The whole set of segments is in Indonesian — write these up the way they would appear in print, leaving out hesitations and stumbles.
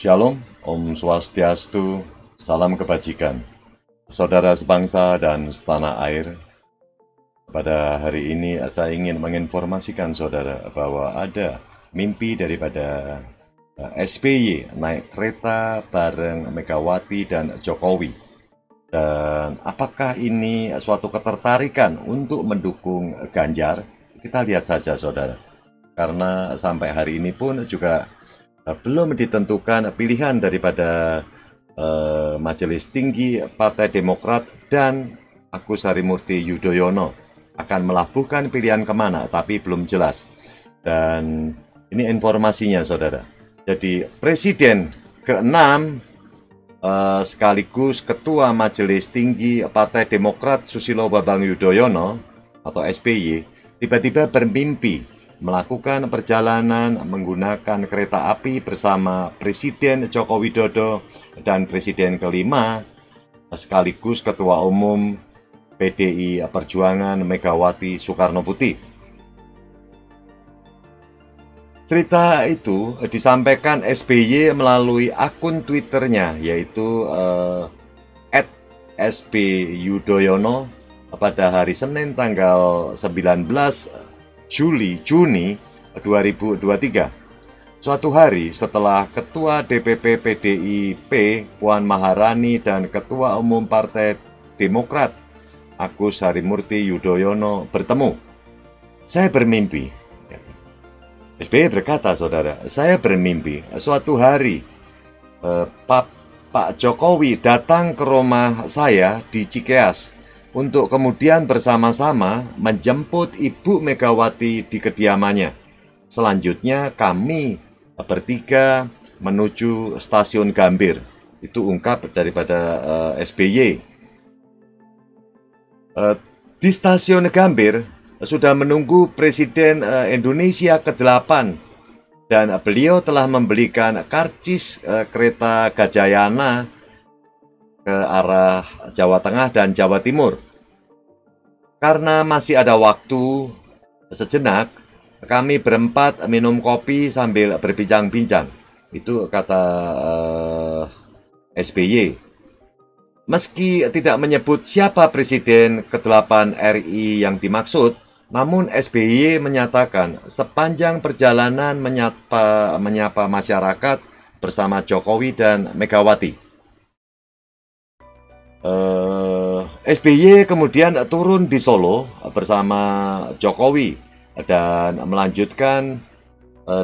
Shalom, Om Swastiastu, salam kebajikan. Saudara sebangsa dan setanah air, pada hari ini saya ingin menginformasikan saudara bahwa ada mimpi daripada SBY naik kereta bareng Megawati dan Jokowi. Dan apakah ini suatu ketertarikan untuk mendukung Ganjar? Kita lihat saja saudara. Karena sampai hari ini pun juga belum ditentukan pilihan daripada Majelis Tinggi Partai Demokrat dan Agus Harimurti Yudhoyono akan melabuhkan pilihan kemana, tapi belum jelas. Dan ini informasinya saudara. Jadi Presiden ke-6 sekaligus Ketua Majelis Tinggi Partai Demokrat Susilo Bambang Yudhoyono atau SBY tiba-tiba bermimpi melakukan perjalanan menggunakan kereta api bersama Presiden Joko Widodo dan Presiden kelima sekaligus Ketua Umum PDI Perjuangan Megawati Soekarno Putri. Cerita itu disampaikan SBY melalui akun Twitternya, yaitu @sbyudhoyono pada hari Senin tanggal 19 Juni 2023. Suatu hari setelah Ketua DPP PDIP Puan Maharani dan Ketua Umum Partai Demokrat Agus Harimurti Yudhoyono bertemu. Saya bermimpi. SBY berkata, saudara, saya bermimpi suatu hari Pak Jokowi datang ke rumah saya di Cikeas untuk kemudian bersama-sama menjemput Ibu Megawati di kediamannya. Selanjutnya kami bertiga menuju stasiun Gambir. Itu ungkap daripada SBY. Di stasiun Gambir sudah menunggu Presiden Indonesia ke-8 dan beliau telah membelikan karcis kereta Gajayana ke arah Jawa Tengah dan Jawa Timur. Karena masih ada waktu sejenak, kami berempat minum kopi sambil berbincang-bincang. Itu kata SBY. Meski tidak menyebut siapa Presiden ke-8 RI yang dimaksud, namun SBY menyatakan sepanjang perjalanan menyapa masyarakat bersama Jokowi dan Megawati. SBY kemudian turun di Solo bersama Jokowi dan melanjutkan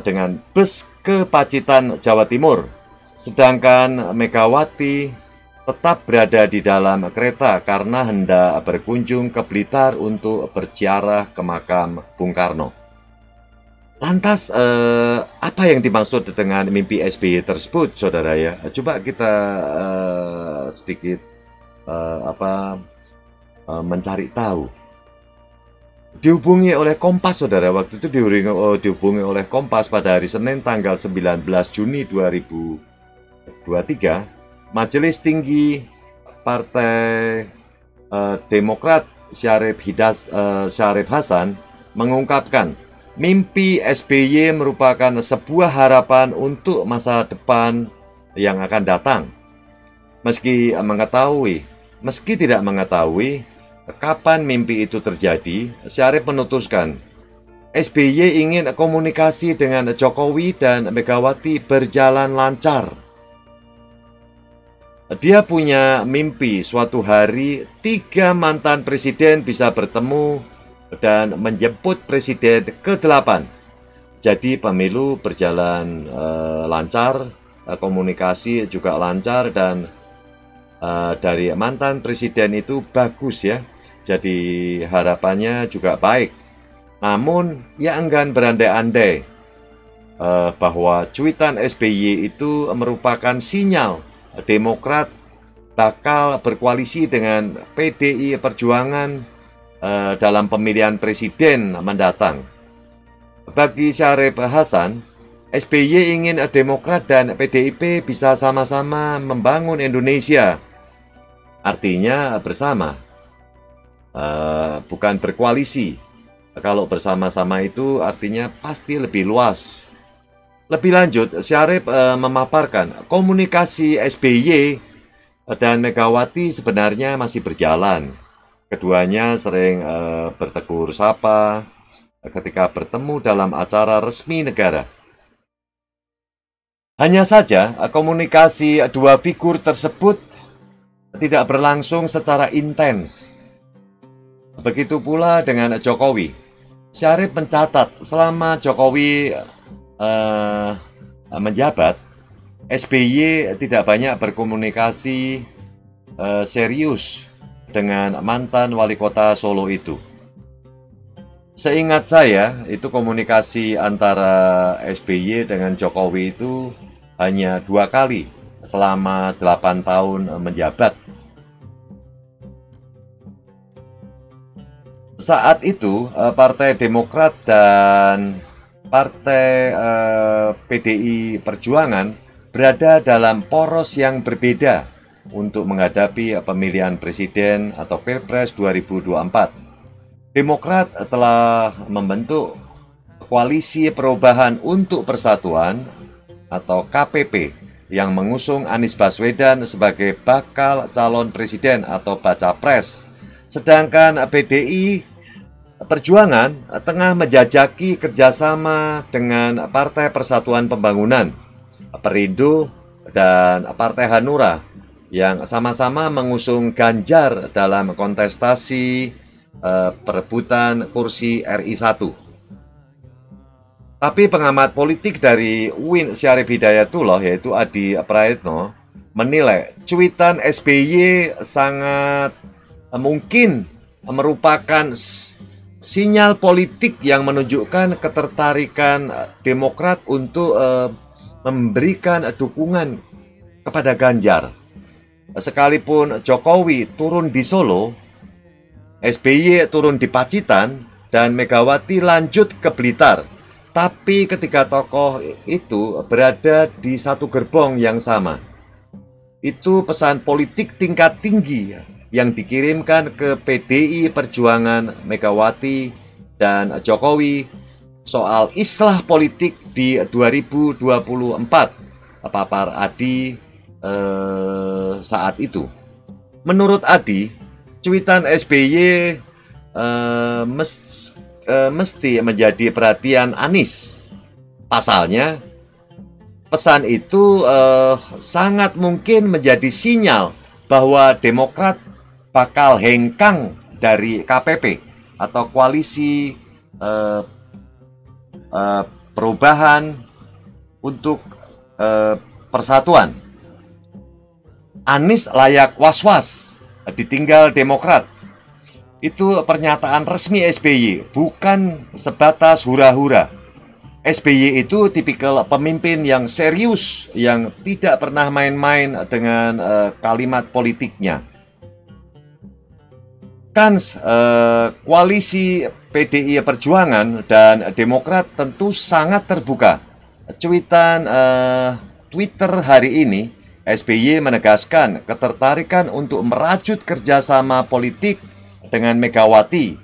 dengan bus ke Pacitan, Jawa Timur. Sedangkan Megawati tetap berada di dalam kereta karena hendak berkunjung ke Blitar untuk berziarah ke makam Bung Karno. Lantas, apa yang dimaksud dengan mimpi SBY tersebut, saudara ya? Coba kita sedikit mencari tahu. Dihubungi oleh Kompas, saudara. Waktu itu dihubungi oleh Kompas pada hari Senin tanggal 19 Juni 2023. Majelis Tinggi Partai Demokrat Syarif Hasan mengungkapkan mimpi SBY merupakan sebuah harapan untuk masa depan yang akan datang. Meski tidak mengetahui kapan mimpi itu terjadi, Syarif menuturkan SBY ingin komunikasi dengan Jokowi dan Megawati berjalan lancar. Dia punya mimpi suatu hari 3 mantan presiden bisa bertemu dan menjemput presiden ke-8. Jadi pemilu berjalan lancar, komunikasi juga lancar, dan dari mantan presiden itu bagus ya. Jadi harapannya juga baik. Namun ya enggan berandai-andai bahwa cuitan SBY itu merupakan sinyal Demokrat bakal berkoalisi dengan PDI Perjuangan dalam pemilihan presiden mendatang. Bagi Syarif Hasan, SBY ingin Demokrat dan PDIP bisa sama-sama membangun Indonesia. Artinya bersama, bukan berkoalisi. Kalau bersama-sama itu artinya pasti lebih luas. Lebih lanjut, Syarif memaparkan komunikasi SBY dan Megawati sebenarnya masih berjalan. Keduanya sering bertegur sapa ketika bertemu dalam acara resmi negara. Hanya saja, komunikasi dua figur tersebut tidak berlangsung secara intens. Begitu pula dengan Jokowi. Syarif mencatat selama Jokowi menjabat, SBY tidak banyak berkomunikasi serius dengan mantan wali kota Solo itu. Seingat saya, itu komunikasi antara SBY dengan Jokowi itu hanya 2 kali selama 8 tahun menjabat. Saat itu, Partai Demokrat dan Partai PDI Perjuangan berada dalam poros yang berbeda untuk menghadapi pemilihan presiden atau Pilpres 2024. Demokrat telah membentuk Koalisi Perubahan untuk Persatuan atau KPP yang mengusung Anies Baswedan sebagai bakal calon presiden atau baca pres. Sedangkan PDI Perjuangan tengah menjajaki kerjasama dengan Partai Persatuan Pembangunan, Perindo, dan Partai Hanura yang sama-sama mengusung Ganjar dalam kontestasi perebutan kursi RI 1. Tapi pengamat politik dari UIN Syarif Hidayatullah, yaitu Adi Praetno, menilai cuitan SBY sangat mungkin merupakan sinyal politik yang menunjukkan ketertarikan Demokrat untuk memberikan dukungan kepada Ganjar. Sekalipun Jokowi turun di Solo, SBY turun di Pacitan, dan Megawati lanjut ke Blitar. Tapi ketika tokoh itu berada di satu gerbong yang sama, itu pesan politik tingkat tinggi yang dikirimkan ke PDI Perjuangan Megawati dan Jokowi soal islah politik di 2024, papar Adi saat itu. Menurut Adi, cuitan SBY mesti menjadi perhatian Anies. Pasalnya, pesan itu sangat mungkin menjadi sinyal bahwa Demokrat bakal hengkang dari KPP atau Koalisi Perubahan untuk Persatuan. Anies layak was-was ditinggal Demokrat. Itu pernyataan resmi SBY, bukan sebatas hura-hura. SBY itu tipikal pemimpin yang serius, yang tidak pernah main-main dengan kalimat politiknya. Kans koalisi PDI Perjuangan dan Demokrat tentu sangat terbuka. Cuitan Twitter hari ini, SBY menegaskan ketertarikan untuk merajut kerjasama politik dengan Megawati.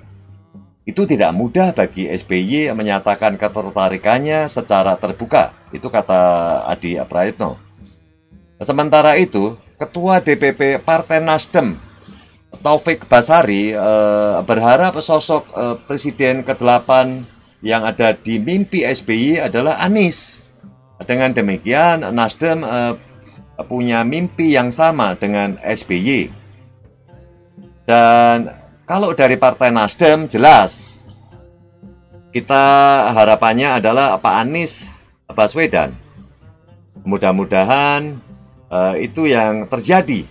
Itu tidak mudah bagi SBY menyatakan ketertarikannya secara terbuka. Itu kata Adi Praetno. Sementara itu, Ketua DPP Partai Nasdem Taufik Basari berharap sosok Presiden ke-8 yang ada di mimpi SBY adalah Anies. Dengan demikian, Nasdem punya mimpi yang sama dengan SBY. Dan kalau dari Partai Nasdem, jelas kita harapannya adalah Pak Anies Baswedan. Mudah-mudahan itu yang terjadi.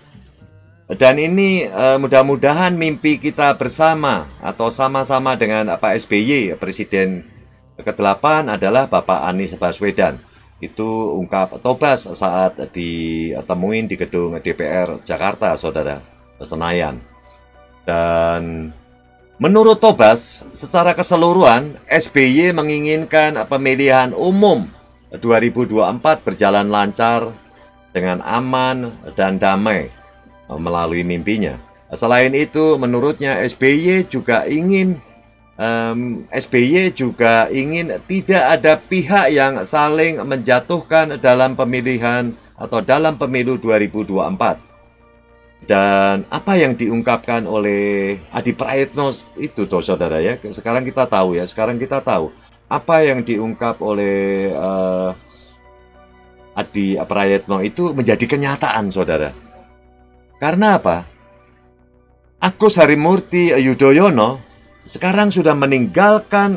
Dan ini mudah-mudahan mimpi kita bersama atau sama-sama dengan Pak SBY, Presiden ke-8 adalah Bapak Anies Baswedan. Itu ungkap Tobas saat ditemuin di gedung DPR Jakarta, Saudara, Senayan. Dan menurut Tobas, secara keseluruhan SBY menginginkan pemilihan umum 2024 berjalan lancar dengan aman dan damai melalui mimpinya. Selain itu, menurutnya SBY juga ingin SBY juga ingin tidak ada pihak yang saling menjatuhkan dalam pemilihan atau dalam pemilu 2024. Dan apa yang diungkapkan oleh Adi Praetno itu toh saudara ya, sekarang kita tahu apa yang diungkap oleh Adi Praetno itu menjadi kenyataan saudara. Karena apa? Agus Harimurti Yudhoyono sekarang sudah meninggalkan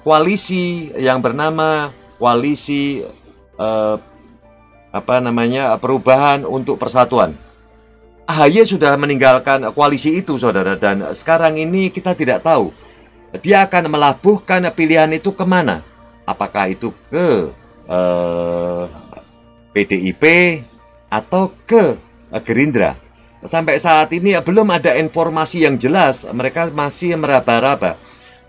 koalisi yang bernama koalisi Perubahan untuk Persatuan. AHY sudah meninggalkan koalisi itu saudara, dan sekarang ini kita tidak tahu dia akan melabuhkan pilihan itu kemana. Apakah itu ke PDIP atau ke Gerindra. Sampai saat ini belum ada informasi yang jelas, mereka masih meraba-raba.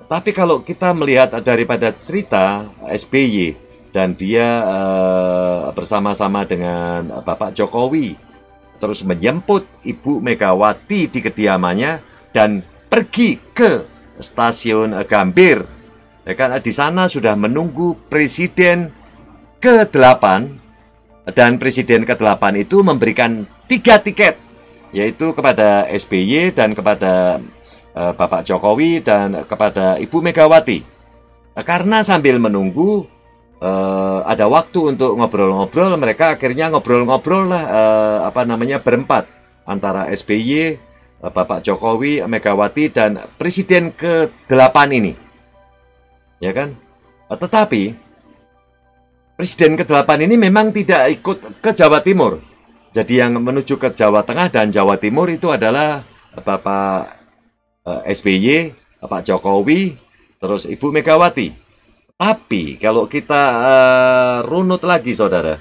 Tapi kalau kita melihat daripada cerita SBY dan dia bersama-sama dengan Bapak Jokowi terus menjemput Ibu Megawati di kediamannya dan pergi ke stasiun Gambir, ya kan, di sana sudah menunggu Presiden ke-8, dan Presiden ke-8 itu memberikan 3 tiket, yaitu kepada SBY dan kepada Bapak Jokowi dan kepada Ibu Megawati. Karena sambil menunggu ada waktu untuk ngobrol-ngobrol, mereka akhirnya ngobrol-ngobrol lah berempat antara SBY, Bapak Jokowi, Megawati dan Presiden ke-8 ini. Ya kan? Tetapi Presiden ke-8 ini memang tidak ikut ke Jawa Timur. Jadi yang menuju ke Jawa Tengah dan Jawa Timur itu adalah Bapak SBY, Pak Jokowi, terus Ibu Megawati. Tapi kalau kita runut lagi saudara,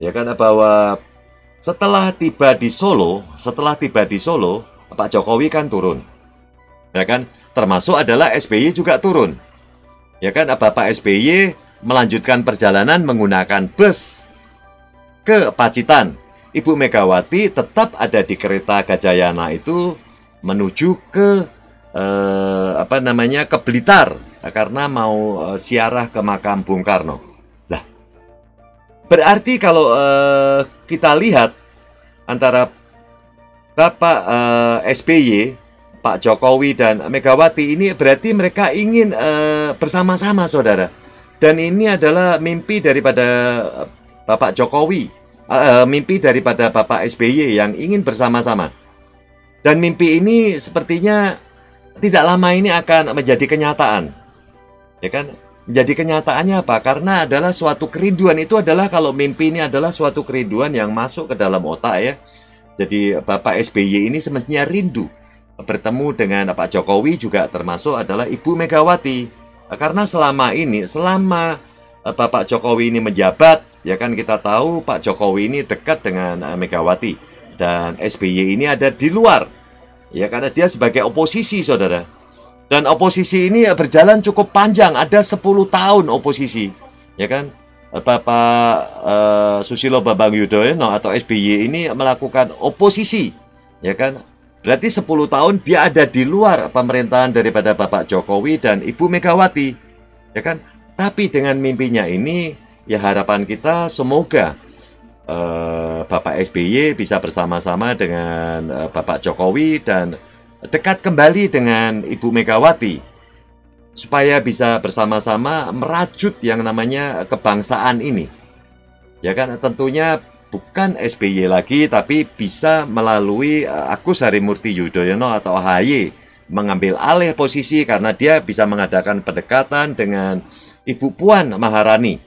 ya kan, bahwa setelah tiba di Solo, Pak Jokowi kan turun. Ya kan, termasuk adalah SBY juga turun. Ya kan, Bapak SBY melanjutkan perjalanan menggunakan bus ke Pacitan. Ibu Megawati tetap ada di kereta Gajayana itu menuju ke ke Blitar karena mau ziarah ke makam Bung Karno. Lah, berarti kalau kita lihat antara Bapak SBY, Pak Jokowi dan Megawati ini berarti mereka ingin bersama-sama saudara. Dan ini adalah mimpi daripada Bapak Jokowi, mimpi daripada Bapak SBY yang ingin bersama-sama. Dan mimpi ini sepertinya tidak lama ini akan menjadi kenyataan. Ya kan? Menjadi kenyataannya apa? Karena adalah suatu kerinduan, itu adalah kalau mimpi ini adalah suatu kerinduan yang masuk ke dalam otak ya. Jadi Bapak SBY ini semestinya rindu bertemu dengan Pak Jokowi, juga termasuk adalah Ibu Megawati. Karena selama Bapak Jokowi ini menjabat, ya kan, kita tahu Pak Jokowi ini dekat dengan Megawati dan SBY ini ada di luar, ya, karena dia sebagai oposisi saudara. Dan oposisi ini berjalan cukup panjang, ada 10 tahun oposisi, ya kan. Bapak Susilo Bambang Yudhoyono atau SBY ini melakukan oposisi, ya kan. Berarti 10 tahun dia ada di luar pemerintahan daripada Bapak Jokowi dan Ibu Megawati, ya kan. Tapi dengan mimpinya ini, ya harapan kita semoga Bapak SBY bisa bersama-sama dengan Bapak Jokowi dan dekat kembali dengan Ibu Megawati, supaya bisa bersama-sama merajut yang namanya kebangsaan ini. Ya kan, tentunya bukan SBY lagi, tapi bisa melalui Agus Harimurti Yudhoyono atau AHY mengambil alih posisi, karena dia bisa mengadakan pendekatan dengan Ibu Puan Maharani.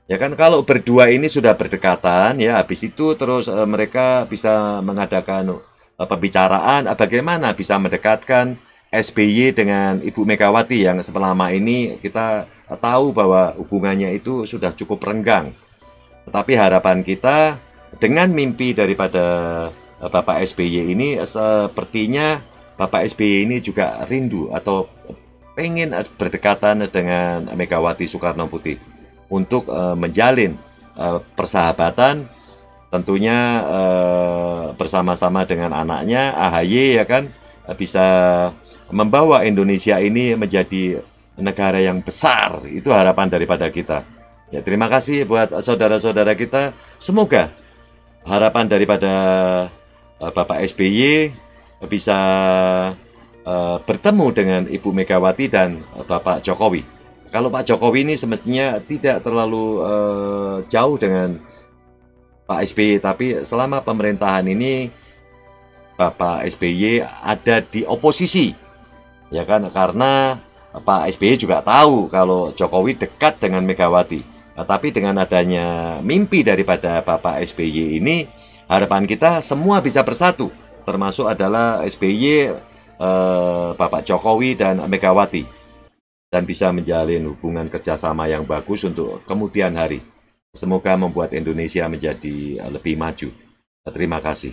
Ya kan, kalau berdua ini sudah berdekatan, ya habis itu terus mereka bisa mengadakan pembicaraan bagaimana bisa mendekatkan SBY dengan Ibu Megawati yang selama ini kita tahu bahwa hubungannya itu sudah cukup renggang. Tetapi harapan kita dengan mimpi daripada Bapak SBY ini, sepertinya Bapak SBY ini juga rindu atau pengen berdekatan dengan Megawati Soekarno Putri untuk menjalin persahabatan, tentunya bersama-sama dengan anaknya AHY, ya kan, bisa membawa Indonesia ini menjadi negara yang besar. Itu harapan daripada kita. Ya, terima kasih buat saudara-saudara kita. Semoga harapan daripada Bapak SBY bisa bertemu dengan Ibu Megawati dan Bapak Jokowi. Kalau Pak Jokowi ini semestinya tidak terlalu jauh dengan Pak SBY, tapi selama pemerintahan ini Bapak SBY ada di oposisi, ya kan? Karena Pak SBY juga tahu kalau Jokowi dekat dengan Megawati. Nah, tapi dengan adanya mimpi daripada Bapak SBY ini, harapan kita semua bisa bersatu, termasuk adalah SBY, Bapak Jokowi dan Megawati, dan bisa menjalin hubungan kerjasama yang bagus untuk kemudian hari. Semoga membuat Indonesia menjadi lebih maju. Terima kasih.